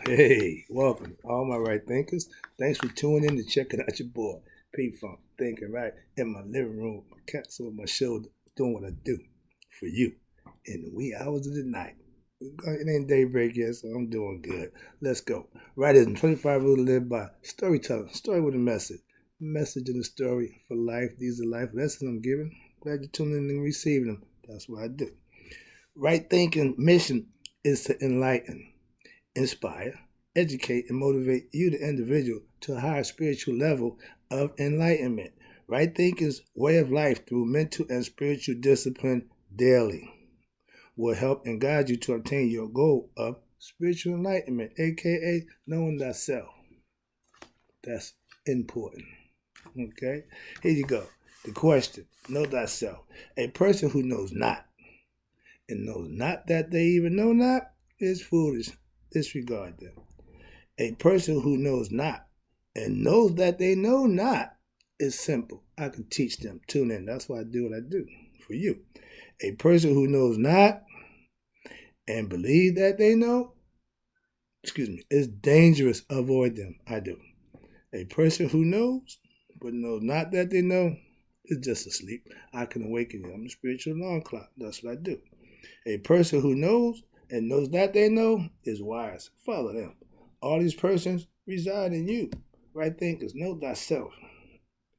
Hey, welcome, all my right thinkers. Thanks for tuning in to checking out your boy, P Funk, thinking right in my living room, my cats on my shoulder, doing what I do for you in the wee hours of the night. It ain't daybreak yet, so I'm doing good. Let's go. Writers 25 Rules to Live By. Storytelling, story with a message. Message in the story for life. These are life lessons I'm giving. Glad you're tuning in and receiving them. That's what I do. Right thinking mission is to enlighten, inspire, educate, and motivate you, the individual, to a higher spiritual level of enlightenment. Right thinking's way of life through mental and spiritual discipline daily will help and guide you to obtain your goal of spiritual enlightenment, aka knowing thyself. That's important. Okay? Here you go. The question: know thyself. A person who knows not and knows not that they even know not is foolish. Disregard them. A person who knows not and knows that they know not is simple. I can teach them. Tune in. That's why I do what I do for you. A person who knows not and believe that they know, is dangerous. Avoid them. I do. A person who knows but knows not that they know is just asleep. I can awaken you. I'm a spiritual alarm clock. That's what I do. A person who knows and knows that they know is wise. Follow them. All these persons reside in you. Right thinkers, know thyself.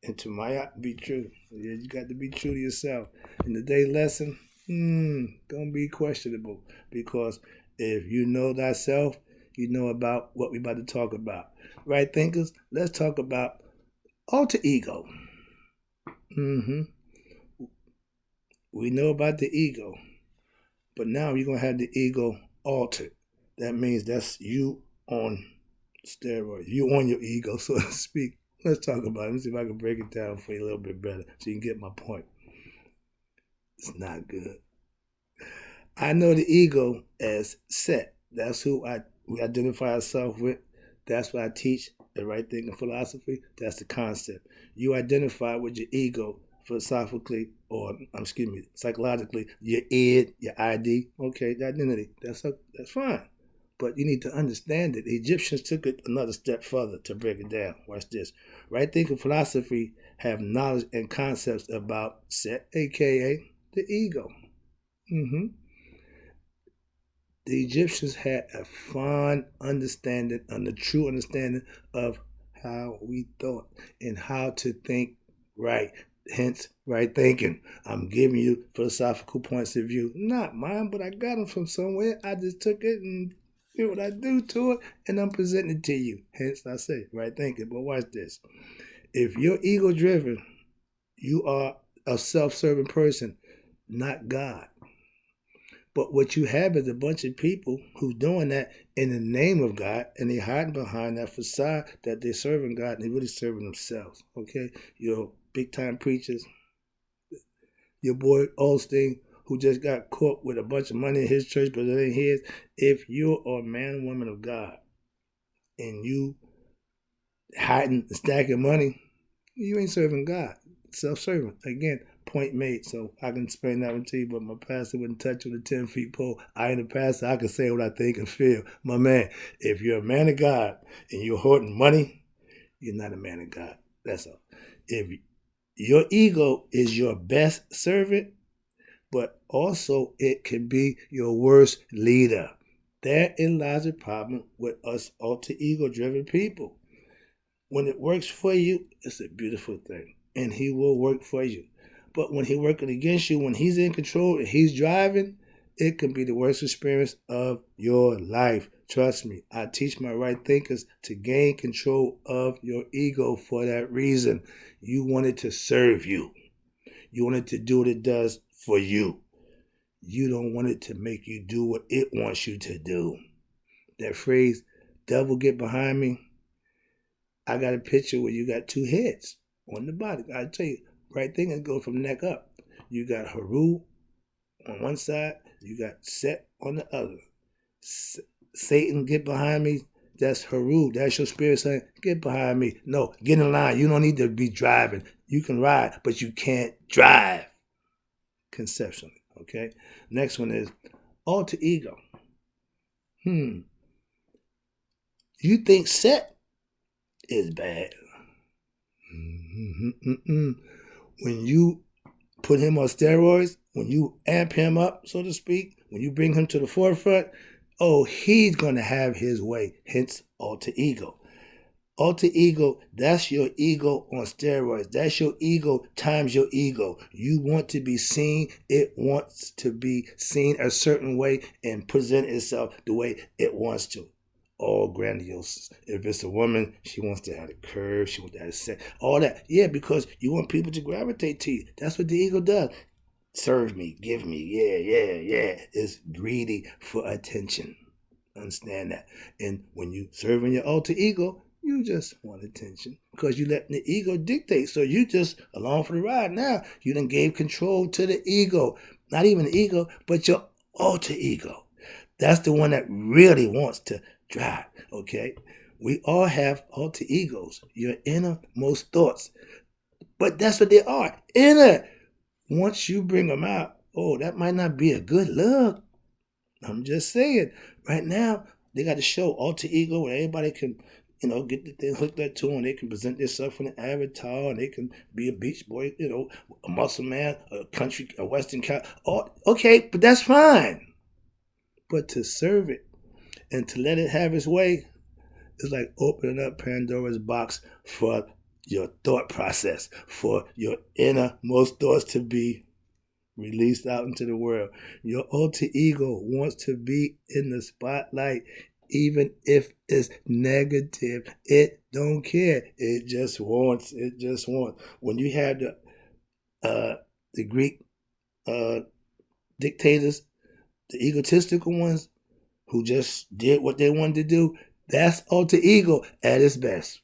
And to my be true. Yeah, you got to be true to yourself. And today's lesson, gonna be questionable because if you know thyself, you know about what we're about to talk about. Right thinkers, let's talk about alter ego. Mm-hmm. We know about the ego, but now you're gonna have the ego altered. That means that's you on steroids. You on your ego, so to speak. Let's talk about it. Let me see if I can break it down for you a little bit better so you can get my point. It's not good. I know the ego as set. That's who we identify ourselves with. That's what I teach, the right thinking philosophy. That's the concept. You identify with your ego philosophically, or excuse me, psychologically, your id, your ID. Okay, the identity. That's fine. But you need to understand it. The Egyptians took it another step further to break it down. Watch this. Right thinking philosophy have knowledge and concepts about set, aka the ego. Mm-hmm. The Egyptians had a fine understanding and a true understanding of how we thought and how to think right. Hence, right thinking. I'm giving you philosophical points of view. Not mine, but I got them from somewhere. I just took it and did what I do to it, and I'm presenting it to you. Hence, I say right thinking. But watch this. If you're ego driven, you are a self serving person, not God. But what you have is a bunch of people who's doing that in the name of God, and they hiding behind that facade that they're serving God, and they're really serving themselves. Okay, your big time preachers, your boy Osteen, who just got caught with a bunch of money in his church, but it ain't his. If you're a man and woman of God, and you hiding, stacking money, you ain't serving God. Self-serving. Again, point made. So I can explain that one to you, but my pastor wouldn't touch with a 10 feet pole. I ain't a pastor. I can say what I think and feel. My man, if you're a man of God and you're hoarding money, you're not a man of God. That's all. If your ego is your best servant, but also it can be your worst leader. Therein lies a problem with us alter ego driven people. When it works for you, it's a beautiful thing. And he will work for you. But when he's working against you, when he's in control and he's driving, it can be the worst experience of your life. Trust me, I teach my right thinkers to gain control of your ego for that reason. You want it to serve you. You want it to do what it does for you. You don't want it to make you do what it wants you to do. That phrase, devil get behind me, I got a picture where you got two heads on the body. I tell you, right thing is go from neck up. You got Haru on one side, you got Set on the other. Satan, get behind me. That's Haru. That's your spirit saying, get behind me. No, get in line. You don't need to be driving. You can ride, but you can't drive conceptually. Okay. Next one is alter ego. You think Set is bad. When you put him on steroids, when you amp him up, so to speak, when you bring him to the forefront, oh, he's going to have his way, hence alter ego. Alter ego, that's your ego on steroids. That's your ego times your ego. You want to be seen. It wants to be seen a certain way and present itself the way it wants to. All grandiose. If it's a woman, she wants to have a curve. She wants to have a set. All that. Yeah, because you want people to gravitate to you. That's what the ego does. Serve me. Give me. Yeah. It's greedy for attention. Understand that. And when you serving your alter ego, you just want attention because you letting the ego dictate. So you just along for the ride. Now you done gave control to the ego. Not even the ego, but your alter ego. That's the one that really wants to drive. Okay? We all have alter egos, your innermost thoughts. But that's what they are. Inner. Once you bring them out, oh, that might not be a good look. I'm just saying. Right now, they got a show, alter ego, where everybody can, get the thing hooked up to them. They can present themselves in an avatar, and they can be a beach boy, a muscle man, a western cow. Oh, okay, but that's fine. But to serve it and to let it have its way is like opening up Pandora's box for your thought process, for your innermost thoughts to be released out into the world. Your alter ego wants to be in the spotlight, even if it's negative. It don't care. It just wants. When you have the Greek dictators, the egotistical ones who just did what they wanted to do, that's alter ego at its best.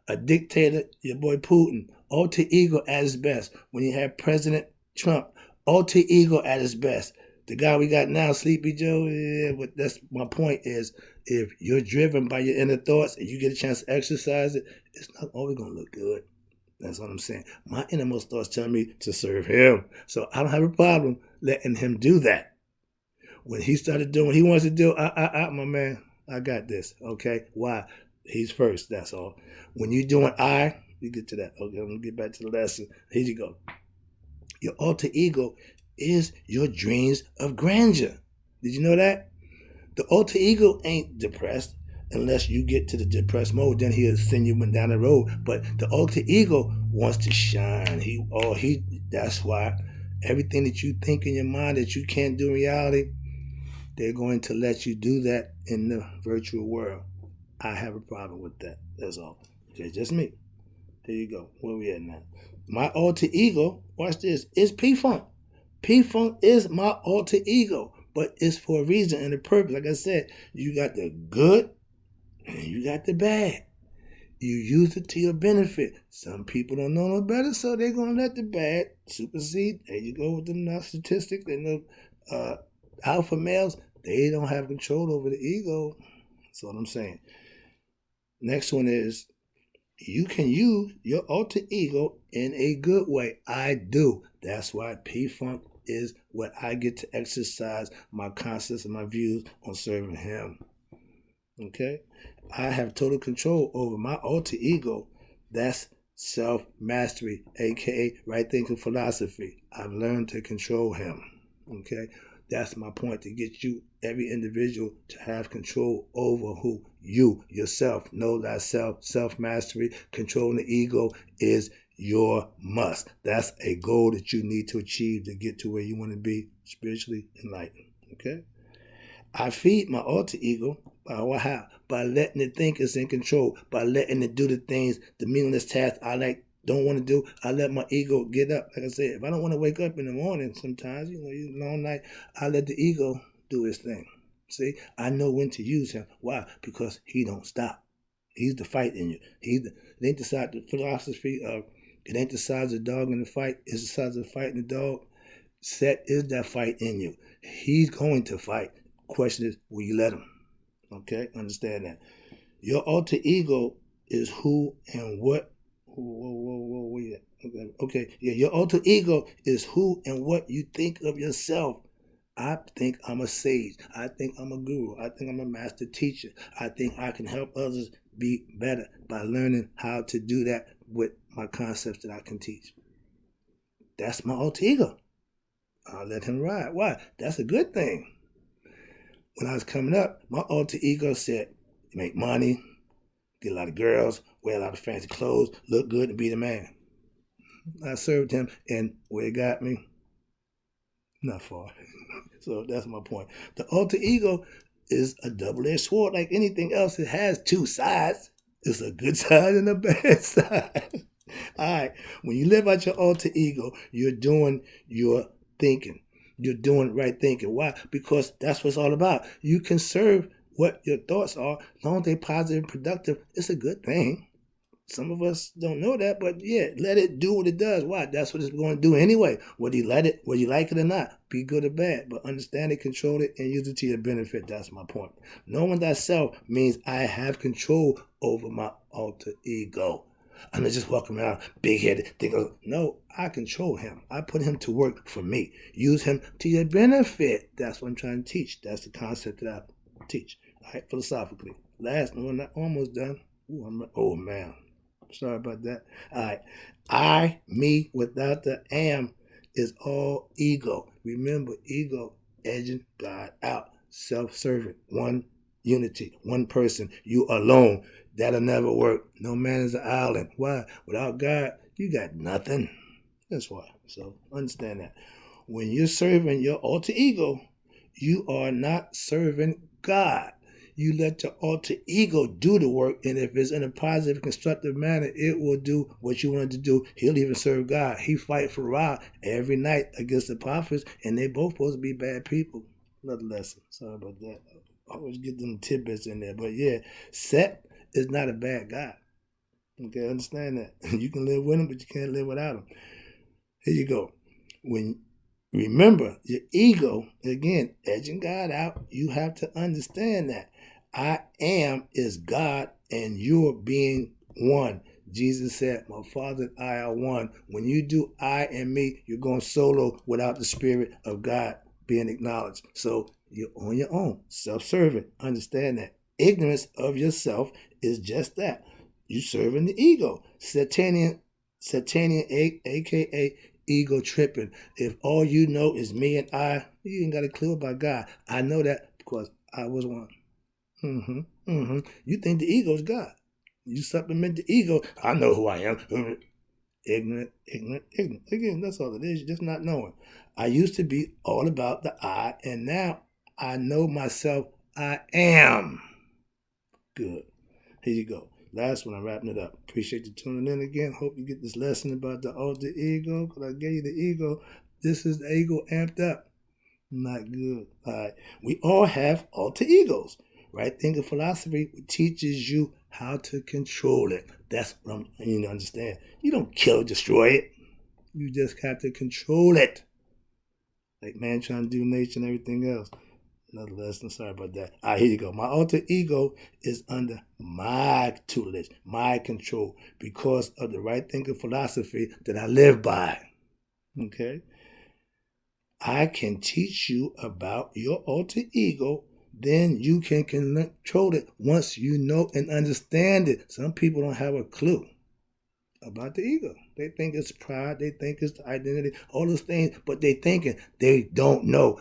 A dictator, your boy Putin, alter ego at its best. When you have President Trump, alter ego at its best. The guy we got now, Sleepy Joe, yeah, but that's my point is, if you're driven by your inner thoughts and you get a chance to exercise it, it's not always going to look good. That's what I'm saying. My innermost thoughts tell me to serve him. So I don't have a problem letting him do that. When he started doing what he wants to do, my man, I got this, okay? Why? He's first, that's all. When you're doing you get to that. Okay, I'm going to get back to the lesson. Here you go. Your alter ego is your dreams of grandeur. Did you know that? The alter ego ain't depressed unless you get to the depressed mode. Then he'll send you down the road. But the alter ego wants to shine. That's why everything that you think in your mind that you can't do in reality, they're going to let you do that in the virtual world. I have a problem with that. That's all. Okay, just me. There you go. Where we at now? My alter ego, watch this, is P-Funk. P-Funk is my alter ego, but it's for a reason and a purpose. Like I said, you got the good and you got the bad. You use it to your benefit. Some people don't know no better, so they're going to let the bad supersede. There you go with them narcissistic and the alpha males. They don't have control over the ego. That's what I'm saying. Next one is, you can use your alter ego in a good way. I do. That's why P-Funk is what I get to exercise my concepts and my views on serving him. Okay? I have total control over my alter ego. That's self-mastery, aka right thinking philosophy. I've learned to control him. Okay? That's my point, to get you, every individual, to have control over who you, yourself, know thyself, self-mastery, controlling the ego is your must. That's a goal that you need to achieve to get to where you want to be spiritually enlightened. Okay? I feed my alter ego by letting it think it's in control, by letting it do the things, the meaningless tasks I don't want to do. I let my ego get up. Like I said, if I don't want to wake up in the morning sometimes, long night, I let the ego do his thing. See, I know when to use him. Why? Because he don't stop. He's the fight in you. It ain't the philosophy of, it ain't the size of the dog in the fight, it's the size of the fight in the dog. Set is that fight in you. He's going to fight. Question is, will you let him? Okay, understand that. Your alter ego is who and what. Okay, yeah, your alter ego is who and what you think of yourself I think I'm a sage. I think I'm a guru. I think I'm a master teacher. I think I can help others be better by learning how to do that with my concepts that I can teach. That's my alter ego. I'll let him ride. Why? That's a good thing. When I was coming up, my alter ego said, make money, get a lot of girls, wear a lot of fancy clothes, look good, and be the man. I served him, and where it got me, not far. So that's my point. The alter ego is a double-edged sword. Like anything else, it has two sides. It's a good side and a bad side. All right. When you live out your alter ego, you're doing your thinking. You're doing right thinking. Why? Because that's what it's all about. You can serve what your thoughts are, as long as they're positive and productive. It's a good thing. Some of us don't know that, but yeah, let it do what it does. Why? That's what it's going to do anyway. Whether you let it, whether you like it or not, be good or bad, but understand it, control it, and use it to your benefit. That's my point. Knowing thyself means I have control over my alter ego. I'm not just walking around big-headed, thinking, no, I control him. I put him to work for me. Use him to your benefit. That's what I'm trying to teach. That's the concept that I teach. All right, philosophically. Last one, I'm almost done. Oh, man. Sorry about that. All right. I, me, without the am is all ego. Remember, ego edging God out. Self-serving. One unity. One person. You alone. That'll never work. No man is an island. Why? Without God, you got nothing. That's why. So understand that. When you're serving your alter ego, you are not serving God. You let your alter ego do the work, and if it's in a positive, constructive manner, it will do what you want it to do. He'll even serve God. He fight for Ra every night against the prophets, and they both supposed to be bad people. Another lesson. Sorry about that. I always get them tidbits in there. But yeah, Set is not a bad guy. Okay, understand that. You can live with him, but you can't live without him. Here you go. Remember, your ego, again, edging God out, you have to understand that. I am is God and you're being one. Jesus said, my Father and I are one. When you do I and me, you're going solo without the Spirit of God being acknowledged. So you're on your own, self-serving. Understand that. Ignorance of yourself is just that. You serving the ego. Satanian, a.k.a. ego tripping. If all you know is me and I, you ain't got a clue about God. I know that because I was one. You think the ego is God. You supplement the ego. I know who I am. Ignorant. Again, that's all it is. You're just not knowing. I used to be all about the I, and now I know myself. I am. Good. Here you go. Last one, I'm wrapping it up. Appreciate you tuning in again. Hope you get this lesson about the alter ego, because I gave you the ego. This is the ego amped up. Not good. All right. We all have alter egos. Right thinking philosophy teaches you how to control it. That's what you need to understand. You don't kill, destroy it. You just have to control it. Like man trying to do nature and everything else. Another lesson. Sorry about that. All right, here you go. My alter ego is under my tutelage, my control, because of the right thinking philosophy that I live by. Okay? I can teach you about your alter ego, then you can control it once you know and understand it. Some people don't have a clue about the ego. They think it's pride, they think it's the identity, all those things, but they thinking they don't know.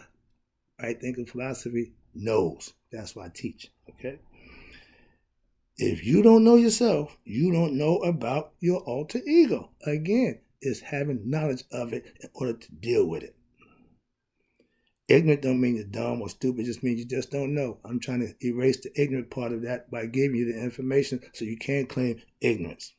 Right thinking philosophy knows. That's why I teach. Okay? If you don't know yourself, you don't know about your alter ego. Again, it's having knowledge of it in order to deal with it. Ignorant don't mean you're dumb or stupid. It just means you just don't know. I'm trying to erase the ignorant part of that by giving you the information so you can't claim ignorance.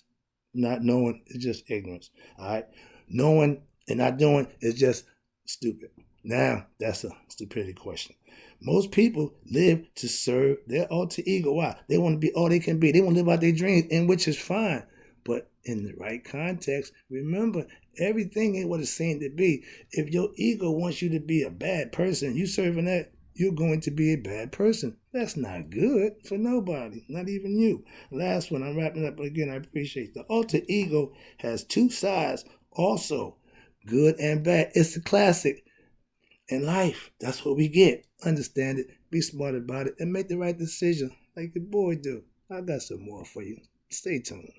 Not knowing is just ignorance. All right? Knowing and not doing is just stupid. Now, that's a stupidity question. Most people live to serve their alter ego. Why? They want to be all they can be. They want to live out their dreams, and which is fine. But in the right context, remember, everything ain't what it's saying to be. If your ego wants you to be a bad person, you serving that, you're going to be a bad person. That's not good for nobody, not even you. Last one, I'm wrapping up, but again, I appreciate the alter ego has two sides also, good and bad. It's a classic. in life. That's what we get. Understand it, be smart about it, and make the right decision like your boy do. I got some more for you. Stay tuned.